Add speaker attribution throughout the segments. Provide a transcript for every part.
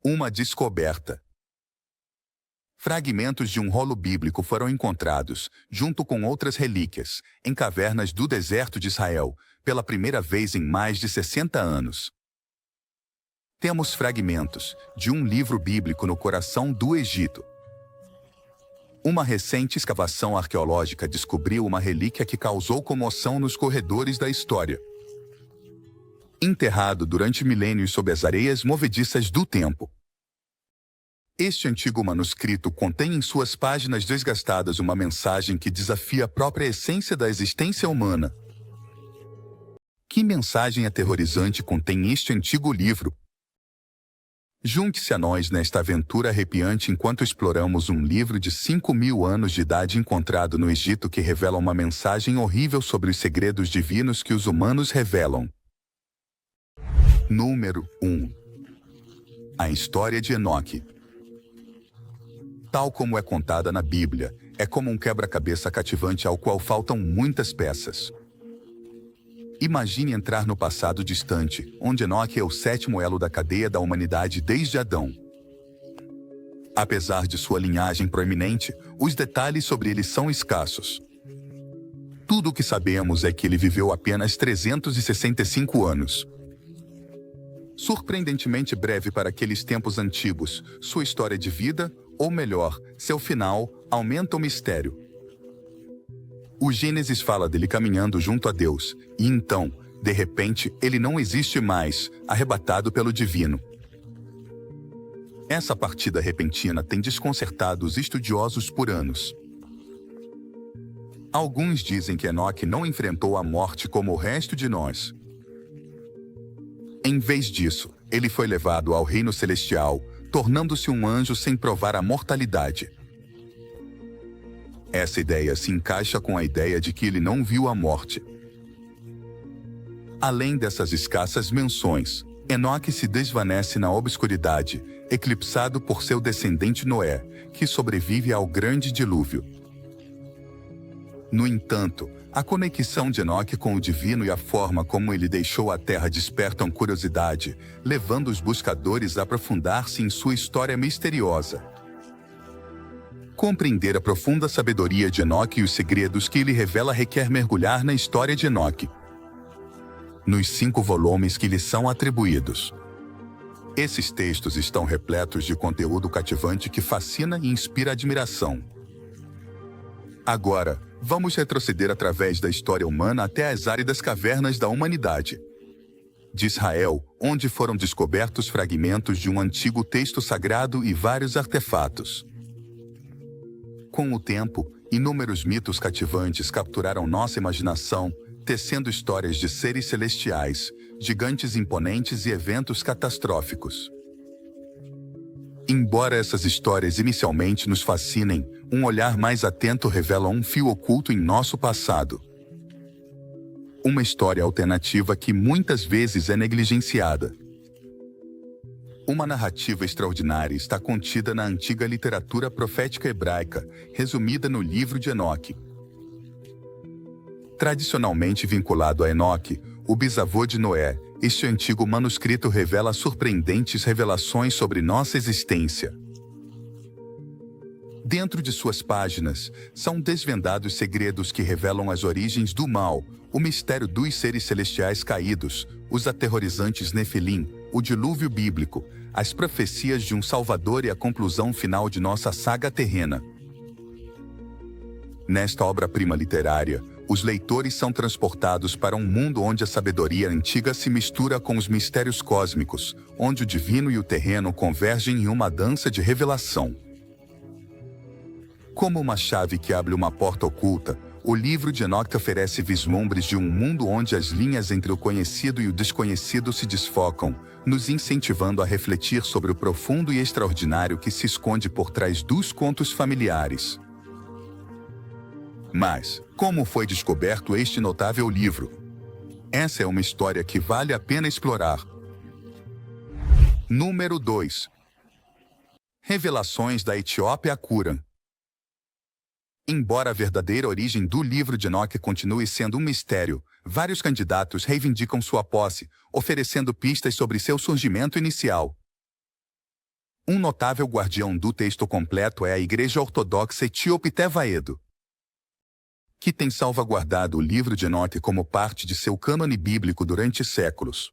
Speaker 1: Uma descoberta. Fragmentos de um rolo bíblico foram encontrados, junto com outras relíquias, em cavernas do deserto de Israel, pela primeira vez em mais de 60 anos. Temos fragmentos de um livro bíblico no coração do Egito. Uma recente escavação arqueológica descobriu uma relíquia que causou comoção nos corredores da história. Enterrado durante milênios sob as areias movediças do tempo. Este antigo manuscrito contém em suas páginas desgastadas uma mensagem que desafia a própria essência da existência humana. Que mensagem aterrorizante contém este antigo livro? Junte-se a nós nesta aventura arrepiante enquanto exploramos um livro de 5.000 anos de idade encontrado no Egito que revela uma mensagem horrível sobre os segredos divinos que os humanos revelam. Número 1. A história de Enoque. Tal como é contada na Bíblia, é como um quebra-cabeça cativante ao qual faltam muitas peças. Imagine entrar no passado distante, onde Enoque é o sétimo elo da cadeia da humanidade desde Adão. Apesar de sua linhagem proeminente, os detalhes sobre ele são escassos. Tudo o que sabemos é que ele viveu apenas 365 anos. Surpreendentemente breve para aqueles tempos antigos, sua história de vida, ou melhor, seu final, aumenta o mistério. O Gênesis fala dele caminhando junto a Deus, e então, de repente, ele não existe mais, arrebatado pelo divino. Essa partida repentina tem desconcertado os estudiosos por anos. Alguns dizem que Enoque não enfrentou a morte como o resto de nós. Em vez disso, ele foi levado ao reino celestial, tornando-se um anjo sem provar a mortalidade. Essa ideia se encaixa com a ideia de que ele não viu a morte. Além dessas escassas menções, Enoque se desvanece na obscuridade, eclipsado por seu descendente Noé, que sobrevive ao grande dilúvio. No entanto, a conexão de Enoque com o divino e a forma como ele deixou a terra despertam curiosidade, levando os buscadores a aprofundar-se em sua história misteriosa. Compreender a profunda sabedoria de Enoque e os segredos que ele revela requer mergulhar na história de Enoque, nos 5 volumes que lhe são atribuídos. Esses textos estão repletos de conteúdo cativante que fascina e inspira admiração. Agora, vamos retroceder através da história humana até as áridas cavernas da humanidade. De Israel, onde foram descobertos fragmentos de um antigo texto sagrado e vários artefatos. Com o tempo, inúmeros mitos cativantes capturaram nossa imaginação, tecendo histórias de seres celestiais, gigantes imponentes e eventos catastróficos. Embora essas histórias inicialmente nos fascinem, um olhar mais atento revela um fio oculto em nosso passado. Uma história alternativa que muitas vezes é negligenciada. Uma narrativa extraordinária está contida na antiga literatura profética hebraica, resumida no livro de Enoque. Tradicionalmente vinculado a Enoque, o bisavô de Noé, este antigo manuscrito revela surpreendentes revelações sobre nossa existência. Dentro de suas páginas, são desvendados segredos que revelam as origens do mal, o mistério dos seres celestiais caídos, os aterrorizantes Nefilim, o dilúvio bíblico, as profecias de um Salvador e a conclusão final de nossa saga terrena. Nesta obra-prima literária, os leitores são transportados para um mundo onde a sabedoria antiga se mistura com os mistérios cósmicos, onde o divino e o terreno convergem em uma dança de revelação. Como uma chave que abre uma porta oculta, o livro de Enoque oferece vislumbres de um mundo onde as linhas entre o conhecido e o desconhecido se desfocam, nos incentivando a refletir sobre o profundo e extraordinário que se esconde por trás dos contos familiares. Mas, como foi descoberto este notável livro? Essa é uma história que vale a pena explorar. Número 2. Revelações da Etiópia a Qumran. Embora a verdadeira origem do livro de Enoque continue sendo um mistério, vários candidatos reivindicam sua posse, oferecendo pistas sobre seu surgimento inicial. Um notável guardião do texto completo é a Igreja Ortodoxa Etíope Tevahedo, que tem salvaguardado o livro de Enoque como parte de seu cânone bíblico durante séculos.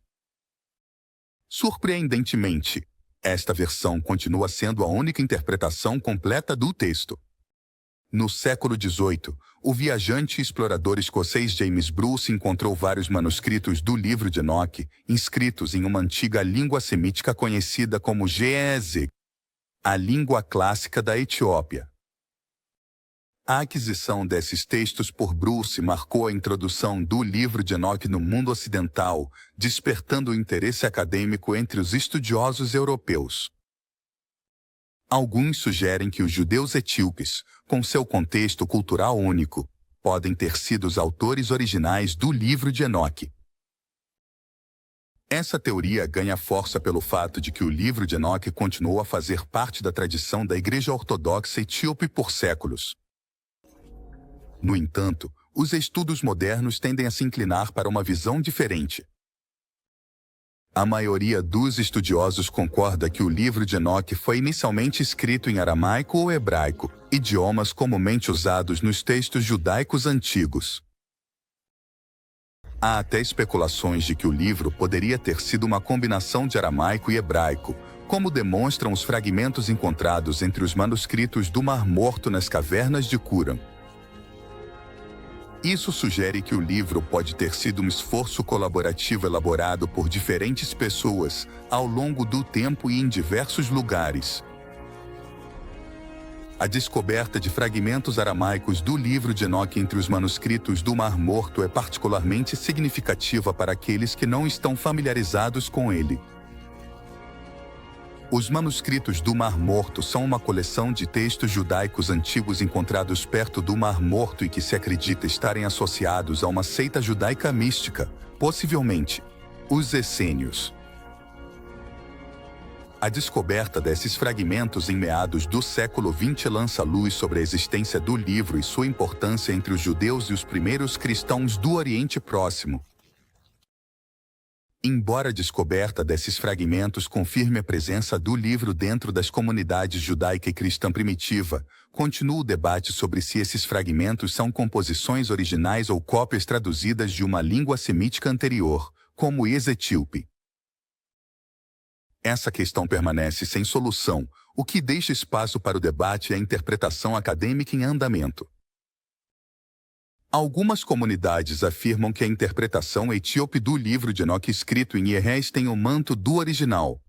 Speaker 1: Surpreendentemente, esta versão continua sendo a única interpretação completa do texto. No século XVIII, o viajante e explorador escocês James Bruce encontrou vários manuscritos do livro de Enoque, inscritos em uma antiga língua semítica conhecida como Ge'ez, a língua clássica da Etiópia. A aquisição desses textos por Bruce marcou a introdução do livro de Enoque no mundo ocidental, despertando o interesse acadêmico entre os estudiosos europeus. Alguns sugerem que os judeus etíopes, com seu contexto cultural único, podem ter sido os autores originais do livro de Enoque. Essa teoria ganha força pelo fato de que o livro de Enoque continuou a fazer parte da tradição da Igreja Ortodoxa Etíope por séculos. No entanto, os estudos modernos tendem a se inclinar para uma visão diferente. A maioria dos estudiosos concorda que o livro de Enoque foi inicialmente escrito em aramaico ou hebraico, idiomas comumente usados nos textos judaicos antigos. Há até especulações de que o livro poderia ter sido uma combinação de aramaico e hebraico, como demonstram os fragmentos encontrados entre os manuscritos do Mar Morto nas cavernas de Qumran. Isso sugere que o livro pode ter sido um esforço colaborativo elaborado por diferentes pessoas, ao longo do tempo e em diversos lugares. A descoberta de fragmentos aramaicos do livro de Enoque entre os manuscritos do Mar Morto é particularmente significativa para aqueles que não estão familiarizados com ele. Os manuscritos do Mar Morto são uma coleção de textos judaicos antigos encontrados perto do Mar Morto e que se acredita estarem associados a uma seita judaica mística, possivelmente os essênios. A descoberta desses fragmentos em meados do século XX lança luz sobre a existência do livro e sua importância entre os judeus e os primeiros cristãos do Oriente Próximo. Embora a descoberta desses fragmentos confirme a presença do livro dentro das comunidades judaica e cristã primitiva, continua o debate sobre se esses fragmentos são composições originais ou cópias traduzidas de uma língua semítica anterior, como o etíope. Essa questão permanece sem solução, o que deixa espaço para o debate e a interpretação acadêmica em andamento. Algumas comunidades afirmam que a interpretação etíope do livro de Enoque escrito em Ge'ez tem o manto do original.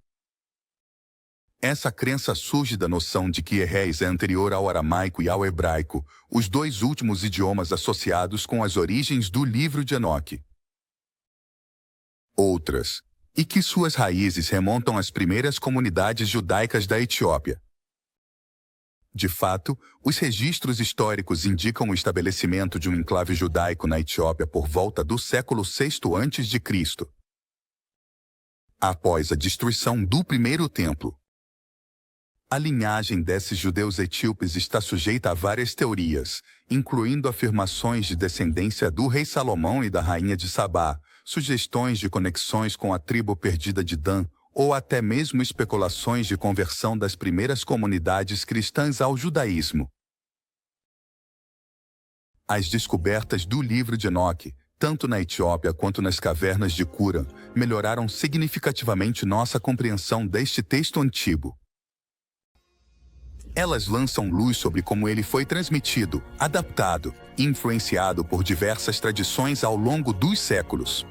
Speaker 1: Essa crença surge da noção de que Ge'ez é anterior ao aramaico e ao hebraico, os dois últimos idiomas associados com as origens do livro de Enoque. Outras, e que suas raízes remontam às primeiras comunidades judaicas da Etiópia. De fato, os registros históricos indicam o estabelecimento de um enclave judaico na Etiópia por volta do século VI a.C., após a destruição do primeiro templo. A linhagem desses judeus etíopes está sujeita a várias teorias, incluindo afirmações de descendência do rei Salomão e da rainha de Sabá, sugestões de conexões com a tribo perdida de Dan, ou até mesmo especulações de conversão das primeiras comunidades cristãs ao judaísmo. As descobertas do livro de Enoque, tanto na Etiópia quanto nas cavernas de Qumran, melhoraram significativamente nossa compreensão deste texto antigo. Elas lançam luz sobre como ele foi transmitido, adaptado e influenciado por diversas tradições ao longo dos séculos.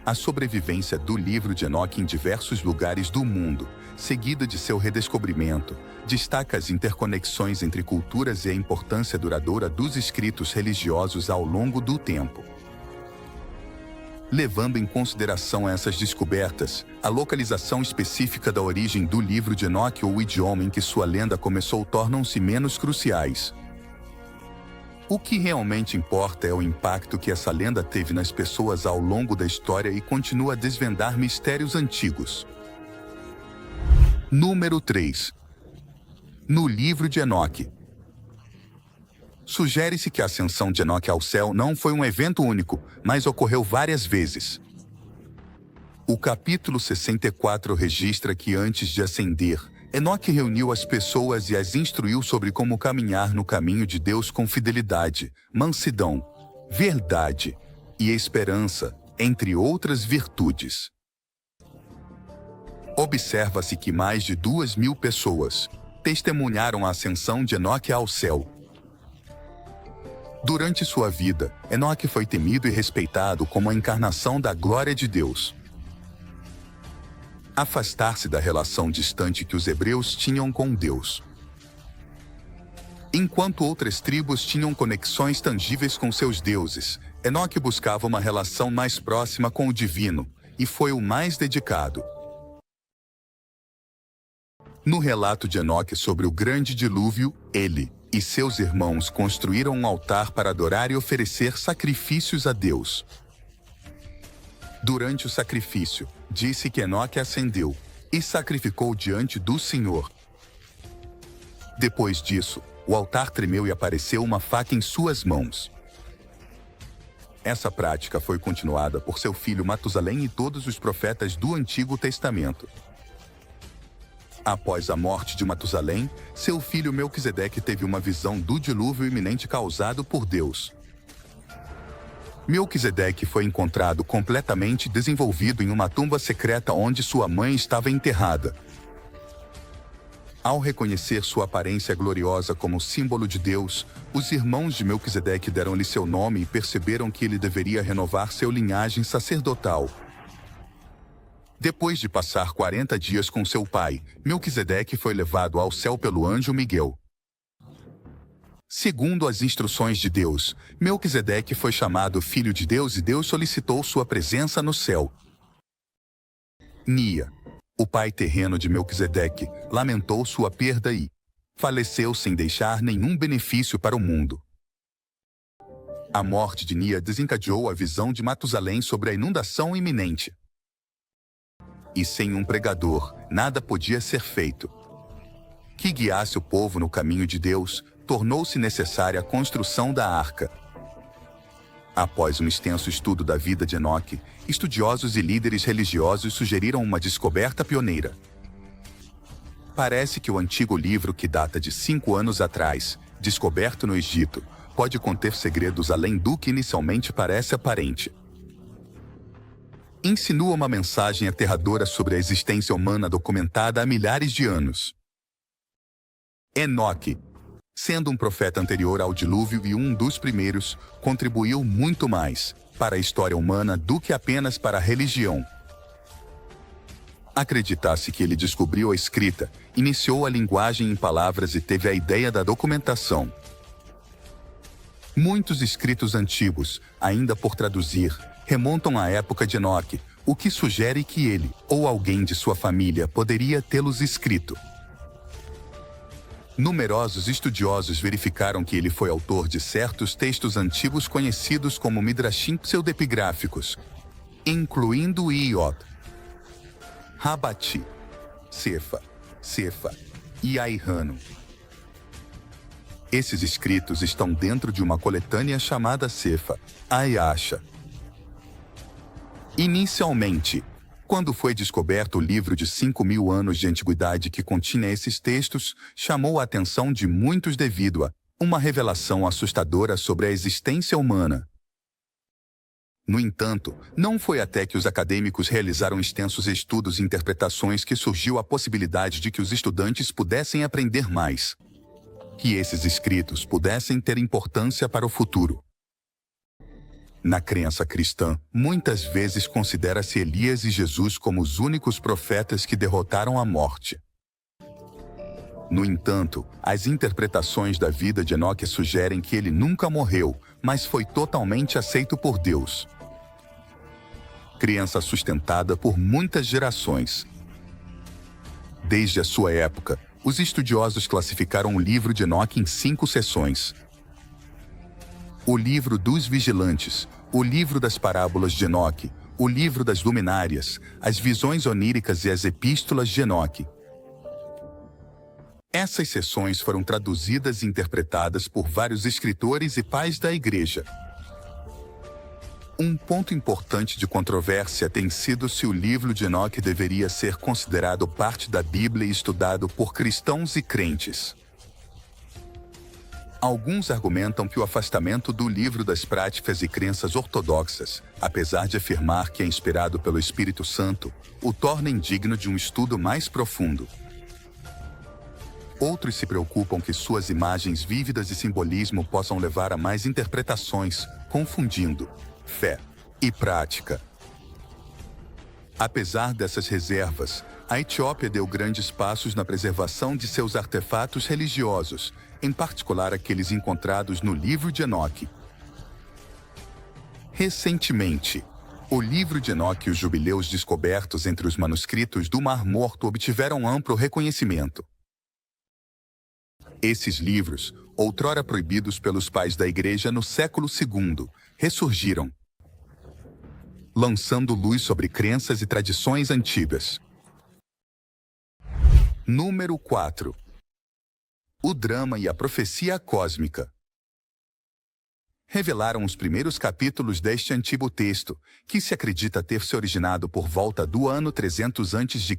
Speaker 1: A sobrevivência do livro de Enoque em diversos lugares do mundo, seguida de seu redescobrimento, destaca as interconexões entre culturas e a importância duradoura dos escritos religiosos ao longo do tempo. Levando em consideração essas descobertas, a localização específica da origem do livro de Enoque ou o idioma em que sua lenda começou tornam-se menos cruciais. O que realmente importa é o impacto que essa lenda teve nas pessoas ao longo da história e continua a desvendar mistérios antigos. Número 3. No livro de Enoque. Sugere-se que a ascensão de Enoque ao céu não foi um evento único, mas ocorreu várias vezes. O capítulo 64 registra que antes de ascender, Enoque reuniu as pessoas e as instruiu sobre como caminhar no caminho de Deus com fidelidade, mansidão, verdade e esperança, entre outras virtudes. Observa-se que mais de 2.000 pessoas testemunharam a ascensão de Enoque ao céu. Durante sua vida, Enoque foi temido e respeitado como a encarnação da glória de Deus. Afastar-se da relação distante que os hebreus tinham com Deus. Enquanto outras tribos tinham conexões tangíveis com seus deuses, Enoque buscava uma relação mais próxima com o divino, e foi o mais dedicado. No relato de Enoque sobre o grande dilúvio, ele e seus irmãos construíram um altar para adorar e oferecer sacrifícios a Deus. Durante o sacrifício, disse que Enoque ascendeu e sacrificou diante do Senhor. Depois disso, o altar tremeu e apareceu uma faca em suas mãos. Essa prática foi continuada por seu filho Matusalém e todos os profetas do Antigo Testamento. Após a morte de Matusalém, seu filho Melquisedeque teve uma visão do dilúvio iminente causado por Deus. Melquisedeque foi encontrado completamente desenvolvido em uma tumba secreta onde sua mãe estava enterrada. Ao reconhecer sua aparência gloriosa como símbolo de Deus, os irmãos de Melquisedeque deram-lhe seu nome e perceberam que ele deveria renovar sua linhagem sacerdotal. Depois de passar 40 dias com seu pai, Melquisedeque foi levado ao céu pelo anjo Miguel. Segundo as instruções de Deus, Melquisedeque foi chamado filho de Deus e Deus solicitou sua presença no céu. Nia, o pai terreno de Melquisedeque, lamentou sua perda e faleceu sem deixar nenhum benefício para o mundo. A morte de Nia desencadeou a visão de Matusalém sobre a inundação iminente. E sem um pregador, nada podia ser feito. Que guiasse o povo no caminho de Deus, tornou-se necessária a construção da arca. Após um extenso estudo da vida de Enoque, estudiosos e líderes religiosos sugeriram uma descoberta pioneira. Parece que o antigo livro, que data de 5 anos atrás, descoberto no Egito, pode conter segredos além do que inicialmente parece aparente. Insinua uma mensagem aterradora sobre a existência humana documentada há milhares de anos. Enoque, sendo um profeta anterior ao dilúvio e um dos primeiros, contribuiu muito mais para a história humana do que apenas para a religião. Acredita-se que ele descobriu a escrita, iniciou a linguagem em palavras e teve a ideia da documentação. Muitos escritos antigos, ainda por traduzir, remontam à época de Enoque, o que sugere que ele, ou alguém de sua família, poderia tê-los escrito. Numerosos estudiosos verificaram que ele foi autor de certos textos antigos conhecidos como midrashim pseudepigráficos, incluindo Iod, Rabati, Sefa e Airrano. Esses escritos estão dentro de uma coletânea chamada Sefa Ayasha. Inicialmente, quando foi descoberto o livro de 5.000 anos de antiguidade que continha esses textos, chamou a atenção de muitos devido a uma revelação assustadora sobre a existência humana. No entanto, não foi até que os acadêmicos realizaram extensos estudos e interpretações que surgiu a possibilidade de que os estudantes pudessem aprender mais, que esses escritos pudessem ter importância para o futuro. Na crença cristã, muitas vezes considera-se Elias e Jesus como os únicos profetas que derrotaram a morte. No entanto, as interpretações da vida de Enoque sugerem que ele nunca morreu, mas foi totalmente aceito por Deus. Crença sustentada por muitas gerações. Desde a sua época, os estudiosos classificaram o livro de Enoque em 5 seções. O livro dos vigilantes, o livro das parábolas de Enoque, o livro das luminárias, as visões oníricas e as epístolas de Enoque. Essas seções foram traduzidas e interpretadas por vários escritores e pais da Igreja. Um ponto importante de controvérsia tem sido se o livro de Enoque deveria ser considerado parte da Bíblia e estudado por cristãos e crentes. Alguns argumentam que o afastamento do livro das práticas e crenças ortodoxas, apesar de afirmar que é inspirado pelo Espírito Santo, o torna indigno de um estudo mais profundo. Outros se preocupam que suas imagens vívidas e simbolismo possam levar a mais interpretações, confundindo fé e prática. Apesar dessas reservas, a Etiópia deu grandes passos na preservação de seus artefatos religiosos, em particular aqueles encontrados no livro de Enoque. Recentemente, o livro de Enoque e os jubileus descobertos entre os manuscritos do Mar Morto obtiveram amplo reconhecimento. Esses livros, outrora proibidos pelos pais da Igreja no século II, ressurgiram, lançando luz sobre crenças e tradições antigas. Número 4. O drama e a profecia cósmica. Revelaram os primeiros capítulos deste antigo texto, que se acredita ter se originado por volta do ano 300 a.C.,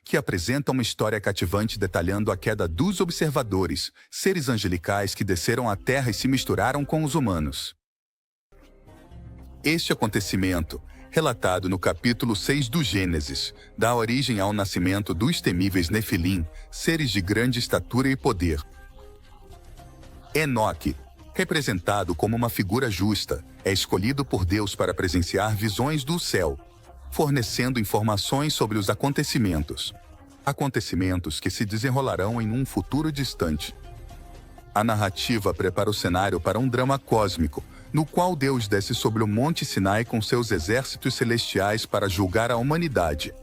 Speaker 1: que apresenta uma história cativante detalhando a queda dos observadores, seres angelicais que desceram à Terra e se misturaram com os humanos. Este acontecimento, relatado no capítulo 6 do Gênesis, dá origem ao nascimento dos temíveis Nefilim, seres de grande estatura e poder. Enoque, representado como uma figura justa, é escolhido por Deus para presenciar visões do céu, fornecendo informações sobre os acontecimentos. Acontecimentos que se desenrolarão em um futuro distante. A narrativa prepara o cenário para um drama cósmico, no qual Deus desce sobre o Monte Sinai com seus exércitos celestiais para julgar a humanidade.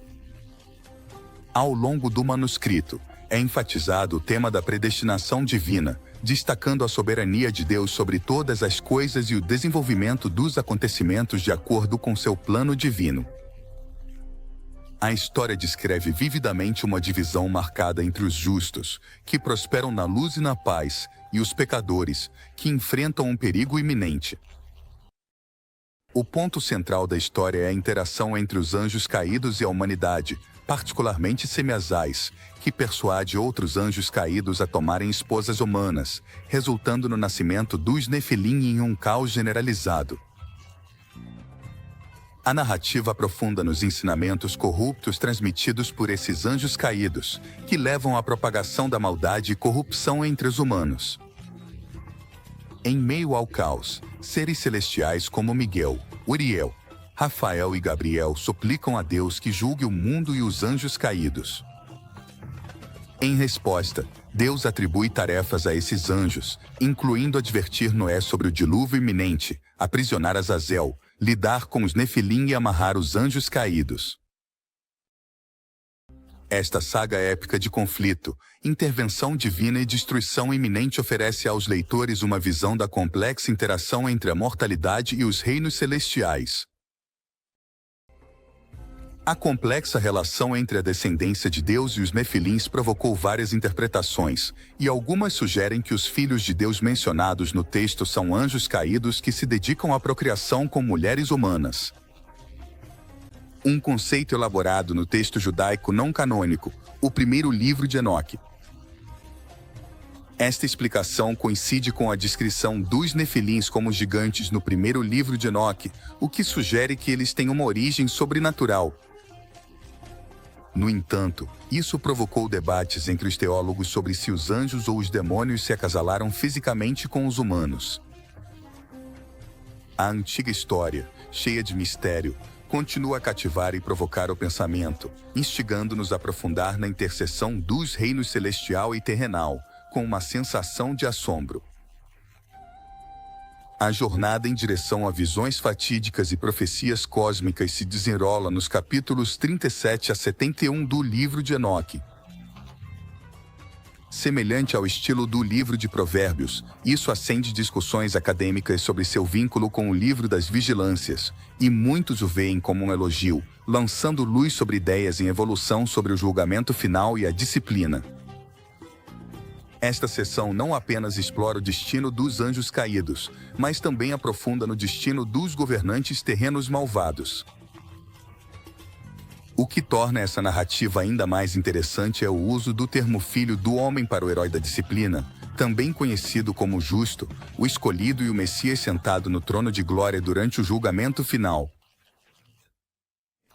Speaker 1: Ao longo do manuscrito, é enfatizado o tema da predestinação divina, destacando a soberania de Deus sobre todas as coisas e o desenvolvimento dos acontecimentos de acordo com seu plano divino. A história descreve vividamente uma divisão marcada entre os justos, que prosperam na luz e na paz, e os pecadores, que enfrentam um perigo iminente. O ponto central da história é a interação entre os anjos caídos e a humanidade, particularmente Semiasais, que persuade outros anjos caídos a tomarem esposas humanas, resultando no nascimento dos Nefilim em um caos generalizado. A narrativa aprofunda nos ensinamentos corruptos transmitidos por esses anjos caídos, que levam à propagação da maldade e corrupção entre os humanos. Em meio ao caos, seres celestiais como Miguel, Uriel, Rafael e Gabriel suplicam a Deus que julgue o mundo e os anjos caídos. Em resposta, Deus atribui tarefas a esses anjos, incluindo advertir Noé sobre o dilúvio iminente, aprisionar Azazel, lidar com os Nefilim e amarrar os anjos caídos. Esta saga épica de conflito, intervenção divina e destruição iminente oferece aos leitores uma visão da complexa interação entre a mortalidade e os reinos celestiais. A complexa relação entre a descendência de Deus e os Nefilins provocou várias interpretações, e algumas sugerem que os filhos de Deus mencionados no texto são anjos caídos que se dedicam à procriação com mulheres humanas. Um conceito elaborado no texto judaico não canônico, o primeiro livro de Enoque. Esta explicação coincide com a descrição dos Nefilins como gigantes no primeiro livro de Enoque, o que sugere que eles têm uma origem sobrenatural. No entanto, isso provocou debates entre os teólogos sobre se os anjos ou os demônios se acasalaram fisicamente com os humanos. A antiga história, cheia de mistério, continua a cativar e provocar o pensamento, instigando-nos a aprofundar na interseção dos reinos celestial e terrenal, com uma sensação de assombro. A jornada em direção a visões fatídicas e profecias cósmicas se desenrola nos capítulos 37 a 71 do livro de Enoque. Semelhante ao estilo do livro de Provérbios, isso acende discussões acadêmicas sobre seu vínculo com o livro das vigilâncias, e muitos o veem como um elogio, lançando luz sobre ideias em evolução sobre o julgamento final e a disciplina. Esta seção não apenas explora o destino dos anjos caídos, mas também aprofunda no destino dos governantes terrenos malvados. O que torna essa narrativa ainda mais interessante é o uso do termo filho do homem para o herói da disciplina, também conhecido como justo, o escolhido e o Messias sentado no trono de glória durante o julgamento final.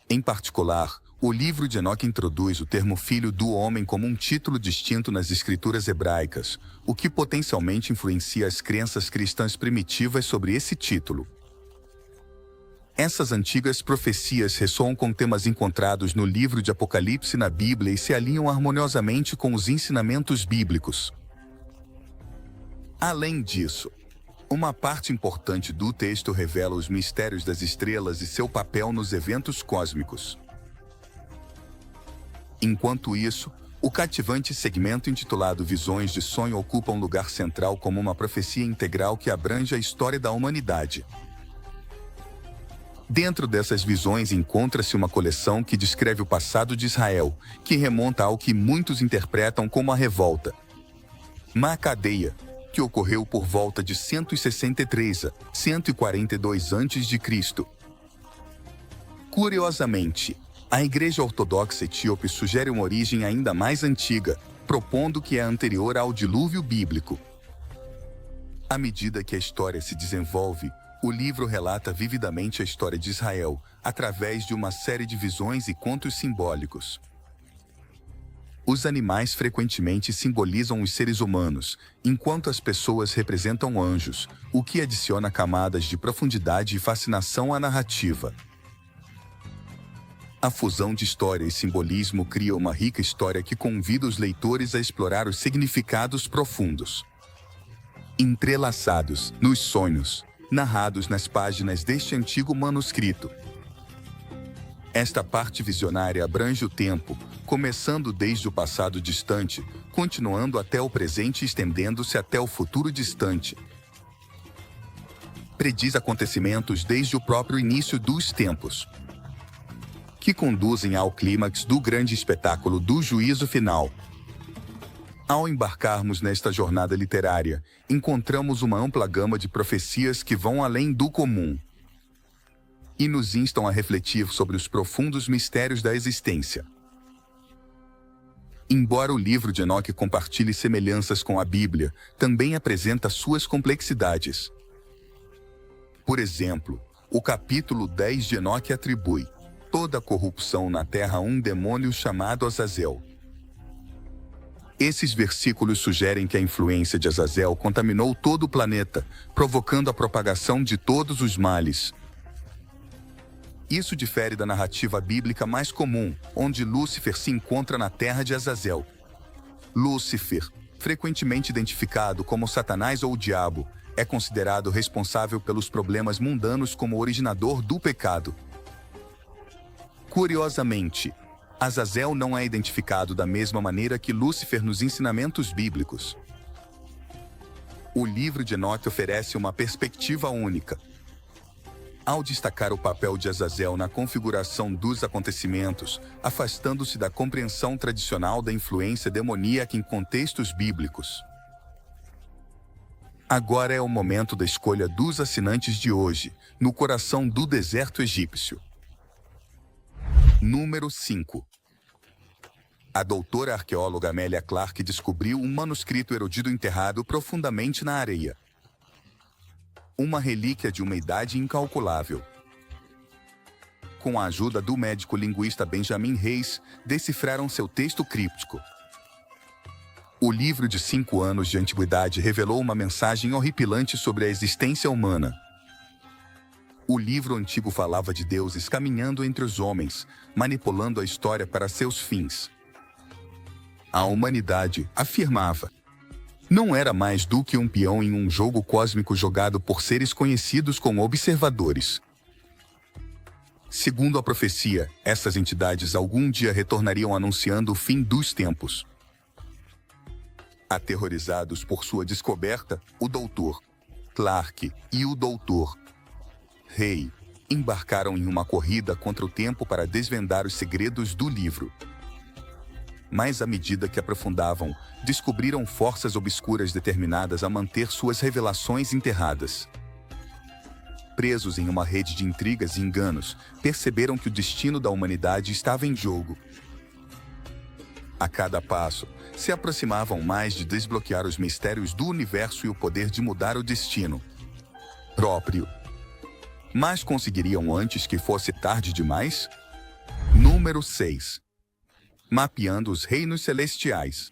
Speaker 1: Em particular, o livro de Enoque introduz o termo filho do homem como um título distinto nas escrituras hebraicas, o que potencialmente influencia as crenças cristãs primitivas sobre esse título. Essas antigas profecias ressoam com temas encontrados no livro de Apocalipse na Bíblia e se alinham harmoniosamente com os ensinamentos bíblicos. Além disso, uma parte importante do texto revela os mistérios das estrelas e seu papel nos eventos cósmicos. Enquanto isso, o cativante segmento intitulado Visões de Sonho ocupa um lugar central como uma profecia integral que abrange a história da humanidade. Dentro dessas visões encontra-se uma coleção que descreve o passado de Israel, que remonta ao que muitos interpretam como a revolta Macabeia, que ocorreu por volta de 163 a 142 a.C. Curiosamente, a Igreja Ortodoxa Etíope sugere uma origem ainda mais antiga, propondo que é anterior ao dilúvio bíblico. À medida que a história se desenvolve, o livro relata vividamente a história de Israel, através de uma série de visões e contos simbólicos. Os animais frequentemente simbolizam os seres humanos, enquanto as pessoas representam anjos, o que adiciona camadas de profundidade e fascinação à narrativa. A fusão de história e simbolismo cria uma rica história que convida os leitores a explorar os significados profundos, entrelaçados nos sonhos, narrados nas páginas deste antigo manuscrito. Esta parte visionária abrange o tempo, começando desde o passado distante, continuando até o presente e estendendo-se até o futuro distante. Prediz acontecimentos desde o próprio início dos tempos, que conduzem ao clímax do grande espetáculo do juízo final. Ao embarcarmos nesta jornada literária, encontramos uma ampla gama de profecias que vão além do comum e nos instam a refletir sobre os profundos mistérios da existência. Embora o livro de Enoque compartilhe semelhanças com a Bíblia, também apresenta suas complexidades. Por exemplo, o capítulo 10 de Enoque atribui toda a corrupção na terra a um demônio chamado Azazel. Esses versículos sugerem que a influência de Azazel contaminou todo o planeta, provocando a propagação de todos os males. Isso difere da narrativa bíblica mais comum, onde Lúcifer se encontra na terra de Azazel. Lúcifer, frequentemente identificado como Satanás ou o Diabo, é considerado responsável pelos problemas mundanos como originador do pecado. Curiosamente, Azazel não é identificado da mesma maneira que Lúcifer nos ensinamentos bíblicos. O livro de Enoque oferece uma perspectiva única. Ao destacar o papel de Azazel na configuração dos acontecimentos, afastando-se da compreensão tradicional da influência demoníaca em contextos bíblicos. Agora é o momento da escolha dos assinantes de hoje, no coração do deserto egípcio. Número 5. A doutora arqueóloga Amélia Clark descobriu um manuscrito erodido enterrado profundamente na areia. Uma relíquia de uma idade incalculável. Com a ajuda do médico linguista Benjamin Reis, decifraram seu texto críptico. O livro de 5 anos de antiguidade revelou uma mensagem horripilante sobre a existência humana. O livro antigo falava de deuses caminhando entre os homens, manipulando a história para seus fins. A humanidade, afirmava, não era mais do que um peão em um jogo cósmico jogado por seres conhecidos como observadores. Segundo a profecia, essas entidades algum dia retornariam anunciando o fim dos tempos. Aterrorizados por sua descoberta, o Dr. Clark e o Dr. Reis embarcaram em uma corrida contra o tempo para desvendar os segredos do livro. mas à medida que aprofundavam, descobriram forças obscuras determinadas a manter suas revelações enterradas. Presos em uma rede de intrigas e enganos, perceberam que o destino da humanidade estava em jogo. A cada passo, se aproximavam mais de desbloquear os mistérios do universo e o poder de mudar o destino próprio. Mas conseguiriam antes que fosse tarde demais? Número 6. Mapeando os reinos celestiais.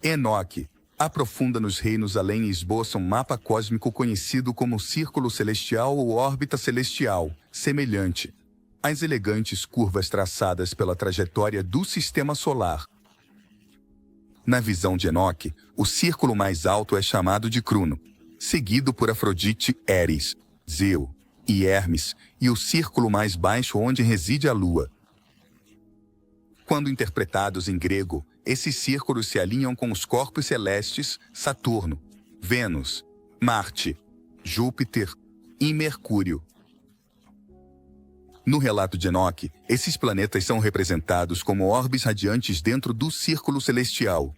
Speaker 1: Enoque aprofunda nos reinos além e esboça um mapa cósmico conhecido como Círculo Celestial ou Órbita Celestial, semelhante às elegantes curvas traçadas pela trajetória do Sistema Solar. Na visão de Enoque, o círculo mais alto é chamado de Cruno, seguido por Afrodite, Eris, Zeu e Hermes, e o círculo mais baixo onde reside a Lua. Quando interpretados em grego, esses círculos se alinham com os corpos celestes Saturno, Vênus, Marte, Júpiter e Mercúrio. No relato de Enoque, esses planetas são representados como orbes radiantes dentro do círculo celestial.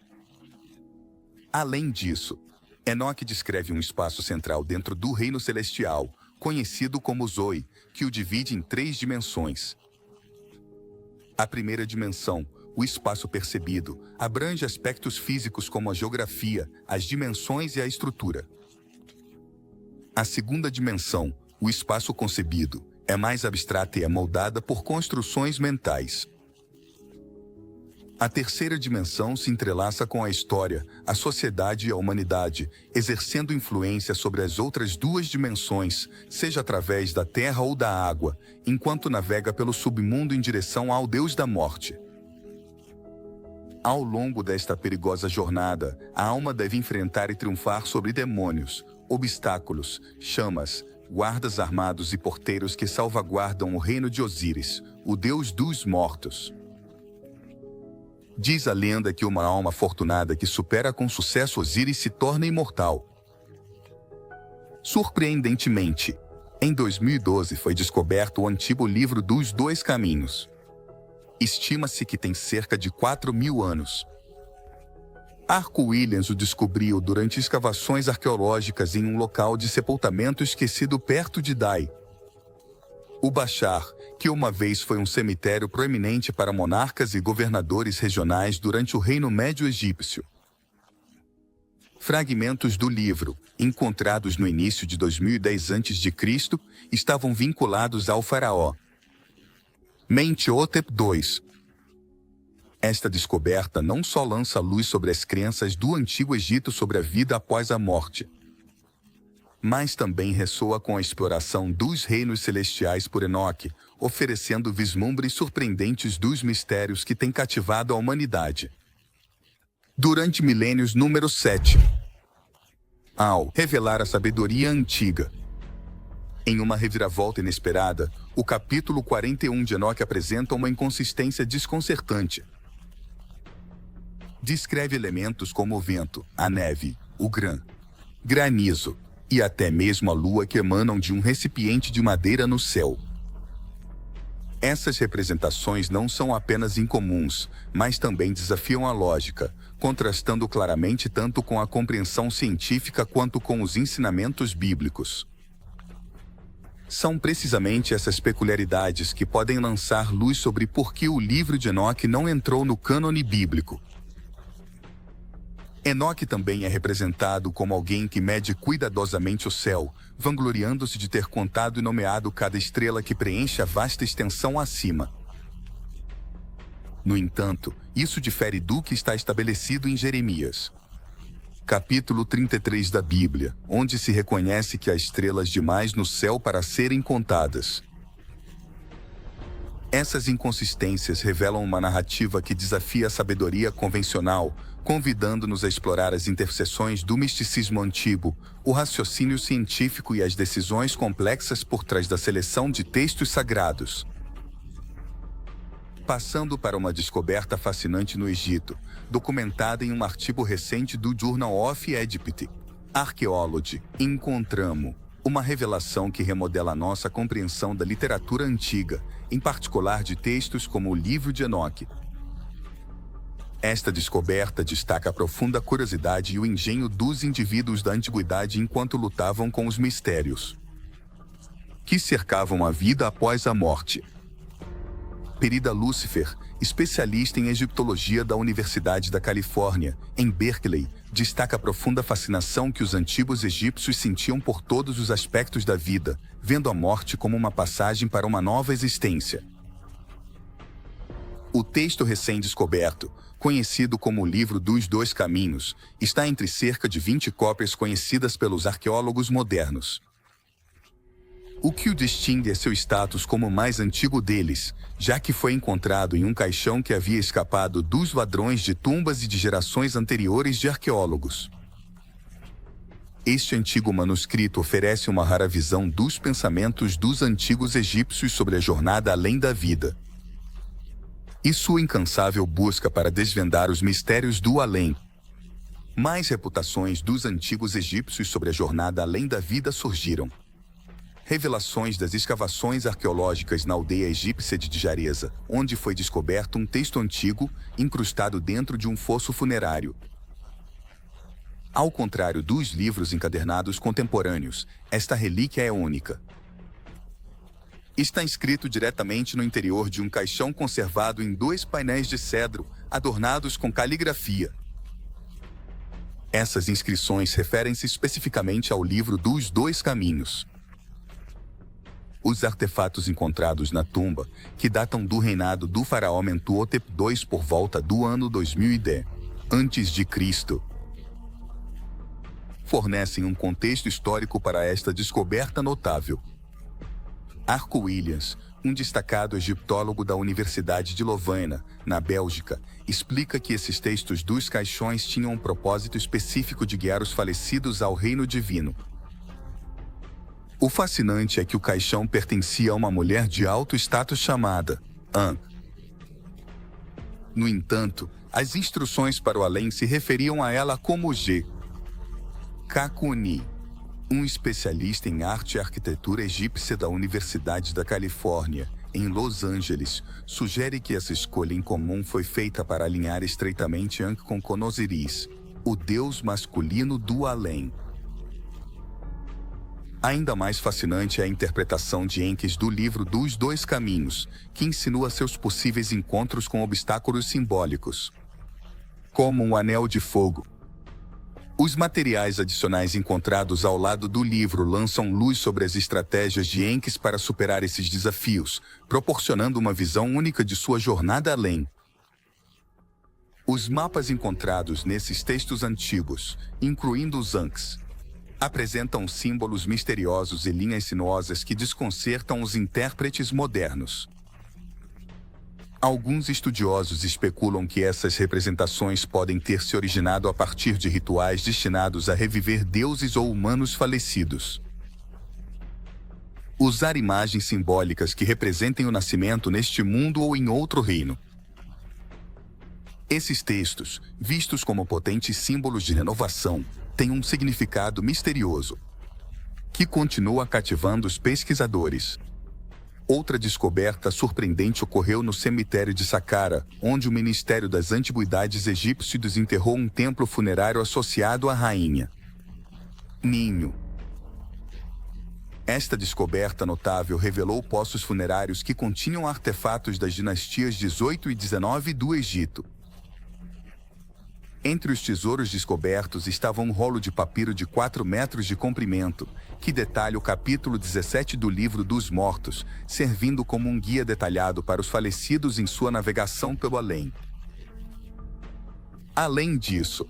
Speaker 1: Além disso, Enoque descreve um espaço central dentro do reino celestial, conhecido como Zoe, que o divide em 3 dimensões. A primeira dimensão, o espaço percebido, abrange aspectos físicos como a geografia, as dimensões e a estrutura. A segunda dimensão, o espaço concebido, é mais abstrata e é moldada por construções mentais. A terceira dimensão se entrelaça com a história, a sociedade e a humanidade, exercendo influência sobre as outras 2 dimensões, seja através da terra ou da água, enquanto navega pelo submundo em direção ao Deus da Morte. Ao longo desta perigosa jornada, a alma deve enfrentar e triunfar sobre demônios, obstáculos, chamas, guardas armados e porteiros que salvaguardam o reino de Osíris, o Deus dos mortos. Diz a lenda que uma alma afortunada que supera com sucesso Osíris se torna imortal. Surpreendentemente, em 2012 foi descoberto o antigo livro dos 2 caminhos. Estima-se que tem cerca de 4.000 anos. Arco Williams o descobriu durante escavações arqueológicas em um local de sepultamento esquecido perto de Dai. O Bashar, que uma vez foi um cemitério proeminente para monarcas e governadores regionais durante o Reino Médio Egípcio. Fragmentos do livro, encontrados no início de 2010 a.C., estavam vinculados ao faraó Mentuhotep II. Esta descoberta não só lança luz sobre as crenças do Antigo Egito sobre a vida após a morte, mas também ressoa com a exploração dos reinos celestiais por Enoque, oferecendo vislumbres surpreendentes dos mistérios que têm cativado a humanidade. Durante milênios. Número 7. Ao revelar a sabedoria antiga. Em uma reviravolta inesperada, o capítulo 41 de Enoque apresenta uma inconsistência desconcertante. Descreve elementos como o vento, a neve, o granizo e até mesmo a lua que emanam de um recipiente de madeira no céu. Essas representações não são apenas incomuns, mas também desafiam a lógica, contrastando claramente tanto com a compreensão científica quanto com os ensinamentos bíblicos. São precisamente essas peculiaridades que podem lançar luz sobre por que o livro de Enoque não entrou no cânone bíblico. Enoque também é representado como alguém que mede cuidadosamente o céu, vangloriando-se de ter contado e nomeado cada estrela que preenche a vasta extensão acima. No entanto, isso difere do que está estabelecido em Jeremias, capítulo 33 da Bíblia, onde se reconhece que há estrelas demais no céu para serem contadas. Essas inconsistências revelam uma narrativa que desafia a sabedoria convencional, convidando-nos a explorar as interseções do misticismo antigo, o raciocínio científico e as decisões complexas por trás da seleção de textos sagrados. Passando para uma descoberta fascinante no Egito, documentada em um artigo recente do Journal of Egypt Archaeology, encontramos uma revelação que remodela a nossa compreensão da literatura antiga, em particular de textos como o livro de Enoque. Esta descoberta destaca a profunda curiosidade e o engenho dos indivíduos da antiguidade enquanto lutavam com os mistérios que cercavam a vida após a morte. Perida Lucifer, especialista em egiptologia da Universidade da Califórnia, em Berkeley, destaca a profunda fascinação que os antigos egípcios sentiam por todos os aspectos da vida, vendo a morte como uma passagem para uma nova existência. O texto recém-descoberto, conhecido como o Livro dos Dois Caminhos, está entre cerca de 20 cópias conhecidas pelos arqueólogos modernos. O que o distingue é seu status como o mais antigo deles, já que foi encontrado em um caixão que havia escapado dos ladrões de tumbas e de gerações anteriores de arqueólogos. Este antigo manuscrito oferece uma rara visão dos pensamentos dos antigos egípcios sobre a jornada além da vida e sua incansável busca para desvendar os mistérios do além. Mais reputações dos antigos egípcios sobre a jornada além da vida surgiram. Revelações das escavações arqueológicas na aldeia egípcia de Djareza, onde foi descoberto um texto antigo, incrustado dentro de um fosso funerário. Ao contrário dos livros encadernados contemporâneos, esta relíquia é única. Está inscrito diretamente no interior de um caixão conservado em 2 painéis de cedro, adornados com caligrafia. Essas inscrições referem-se especificamente ao Livro dos Dois Caminhos. Os artefatos encontrados na tumba, que datam do reinado do faraó Mentuhotep II por volta do ano 2010 a.C., fornecem um contexto histórico para esta descoberta notável. Arco Williams, um destacado egiptólogo da Universidade de Louvain, na Bélgica, explica que esses textos dos caixões tinham um propósito específico de guiar os falecidos ao reino divino. O fascinante é que o caixão pertencia a uma mulher de alto status chamada An. No entanto, as instruções para o além se referiam a ela como G. Kakuni, um especialista em arte e arquitetura egípcia da Universidade da Califórnia, em Los Angeles, sugere que essa escolha incomum foi feita para alinhar estreitamente Ankh com Osiris, o deus masculino do além. Ainda mais fascinante é a interpretação de Enkes do Livro dos Dois Caminhos, que insinua seus possíveis encontros com obstáculos simbólicos, como um anel de fogo. Os materiais adicionais encontrados ao lado do livro lançam luz sobre as estratégias de Enkes para superar esses desafios, proporcionando uma visão única de sua jornada além. Os mapas encontrados nesses textos antigos, incluindo os Ankhs, apresentam símbolos misteriosos e linhas sinuosas que desconcertam os intérpretes modernos. Alguns estudiosos especulam que essas representações podem ter se originado a partir de rituais destinados a reviver deuses ou humanos falecidos. Usar imagens simbólicas que representem o nascimento neste mundo ou em outro reino. Esses textos, vistos como potentes símbolos de renovação, têm um significado misterioso, que continua cativando os pesquisadores. Outra descoberta surpreendente ocorreu no cemitério de Saqqara, onde o Ministério das Antiguidades egípcio desenterrou um templo funerário associado à rainha Ninho. Esta descoberta notável revelou poços funerários que continham artefatos das dinastias 18 e 19 do Egito. Entre os tesouros descobertos estava um rolo de papiro de 4 metros de comprimento, que detalha o capítulo 17 do Livro dos Mortos, servindo como um guia detalhado para os falecidos em sua navegação pelo além. Além disso,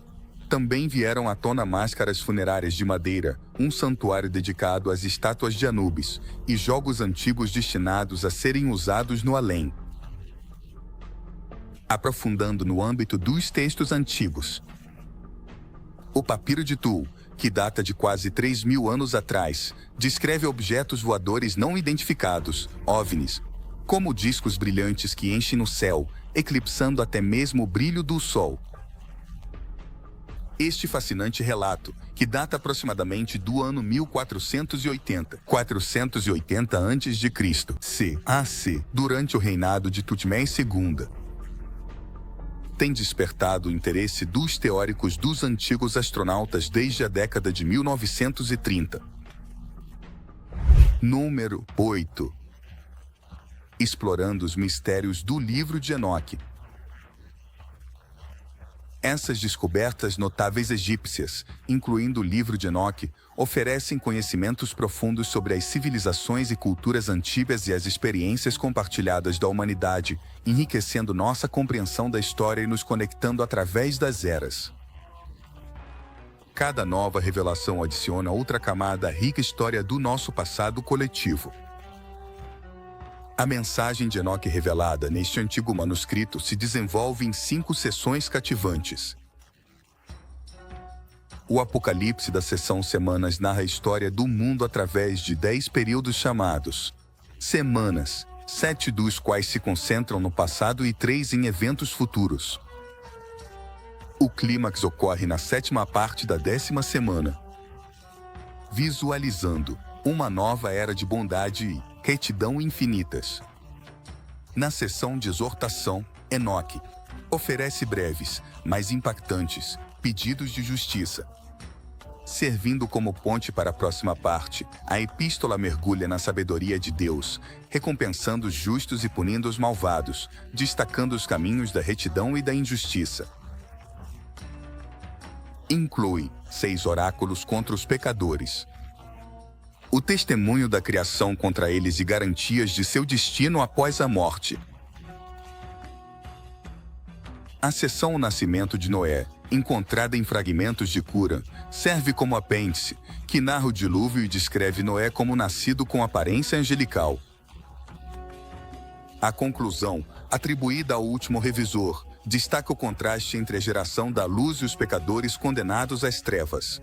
Speaker 1: também vieram à tona máscaras funerárias de madeira, um santuário dedicado às estátuas de Anubis, e jogos antigos destinados a serem usados no além. Aprofundando no âmbito dos textos antigos. O papiro de Tul, que data de quase 3.000 anos atrás, descreve objetos voadores não identificados, OVNIs, como discos brilhantes que enchem o céu, eclipsando até mesmo o brilho do Sol. Este fascinante relato, que data aproximadamente do ano 1480, 480 a.C., CAC, durante o reinado de Tutmés II, tem despertado o interesse dos teóricos dos antigos astronautas desde a década de 1930. Número 8. Explorando os mistérios do livro de Enoque. Essas descobertas notáveis egípcias, incluindo o livro de Enoque, oferecem conhecimentos profundos sobre as civilizações e culturas antigas e as experiências compartilhadas da humanidade, enriquecendo nossa compreensão da história e nos conectando através das eras. Cada nova revelação adiciona outra camada à rica história do nosso passado coletivo. A mensagem de Enoque revelada neste antigo manuscrito se desenvolve em 5 sessões cativantes. O Apocalipse da seção Semanas narra a história do mundo através de 10 períodos chamados Semanas, 7 dos quais se concentram no passado e 3 em eventos futuros. O clímax ocorre na 7ª parte da 10ª semana, visualizando uma nova era de bondade e retidão infinitas. Na sessão de exortação, Enoque oferece breves, mas impactantes, pedidos de justiça. Servindo como ponte para a próxima parte, a epístola mergulha na sabedoria de Deus, recompensando os justos e punindo os malvados, destacando os caminhos da retidão e da injustiça. Inclui 6 oráculos contra os pecadores, o testemunho da criação contra eles e garantias de seu destino após a morte. A seção O Nascimento de Noé, encontrada em fragmentos de Qur'an, serve como apêndice, que narra o dilúvio e descreve Noé como nascido com aparência angelical. A conclusão, atribuída ao último revisor, destaca o contraste entre a geração da luz e os pecadores condenados às trevas.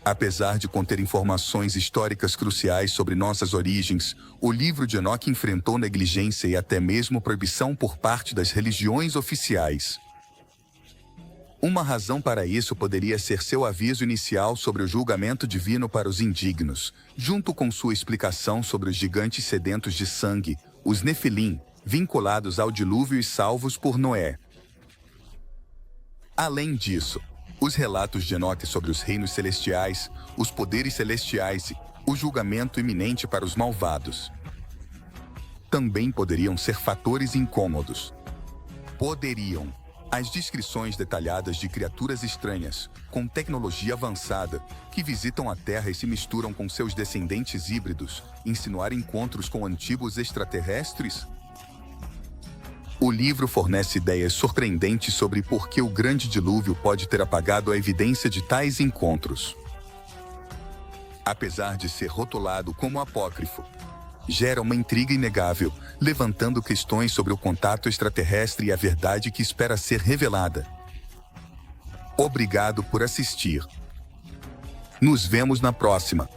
Speaker 1: Apesar de conter informações históricas cruciais sobre nossas origens, o livro de Enoque enfrentou negligência e até mesmo proibição por parte das religiões oficiais. Uma razão para isso poderia ser seu aviso inicial sobre o julgamento divino para os indignos, junto com sua explicação sobre os gigantes sedentos de sangue, os Nefilim, vinculados ao dilúvio e salvos por Noé. Além disso, os relatos de Enoque sobre os reinos celestiais, os poderes celestiais e o julgamento iminente para os malvados também poderiam ser fatores incômodos. As descrições detalhadas de criaturas estranhas, com tecnologia avançada, que visitam a Terra e se misturam com seus descendentes híbridos, insinuar encontros com antigos extraterrestres? O livro fornece ideias surpreendentes sobre por que o grande dilúvio pode ter apagado a evidência de tais encontros. Apesar de ser rotulado como apócrifo, gera uma intriga inegável, levantando questões sobre o contato extraterrestre e a verdade que espera ser revelada. Obrigado por assistir. Nos vemos na próxima.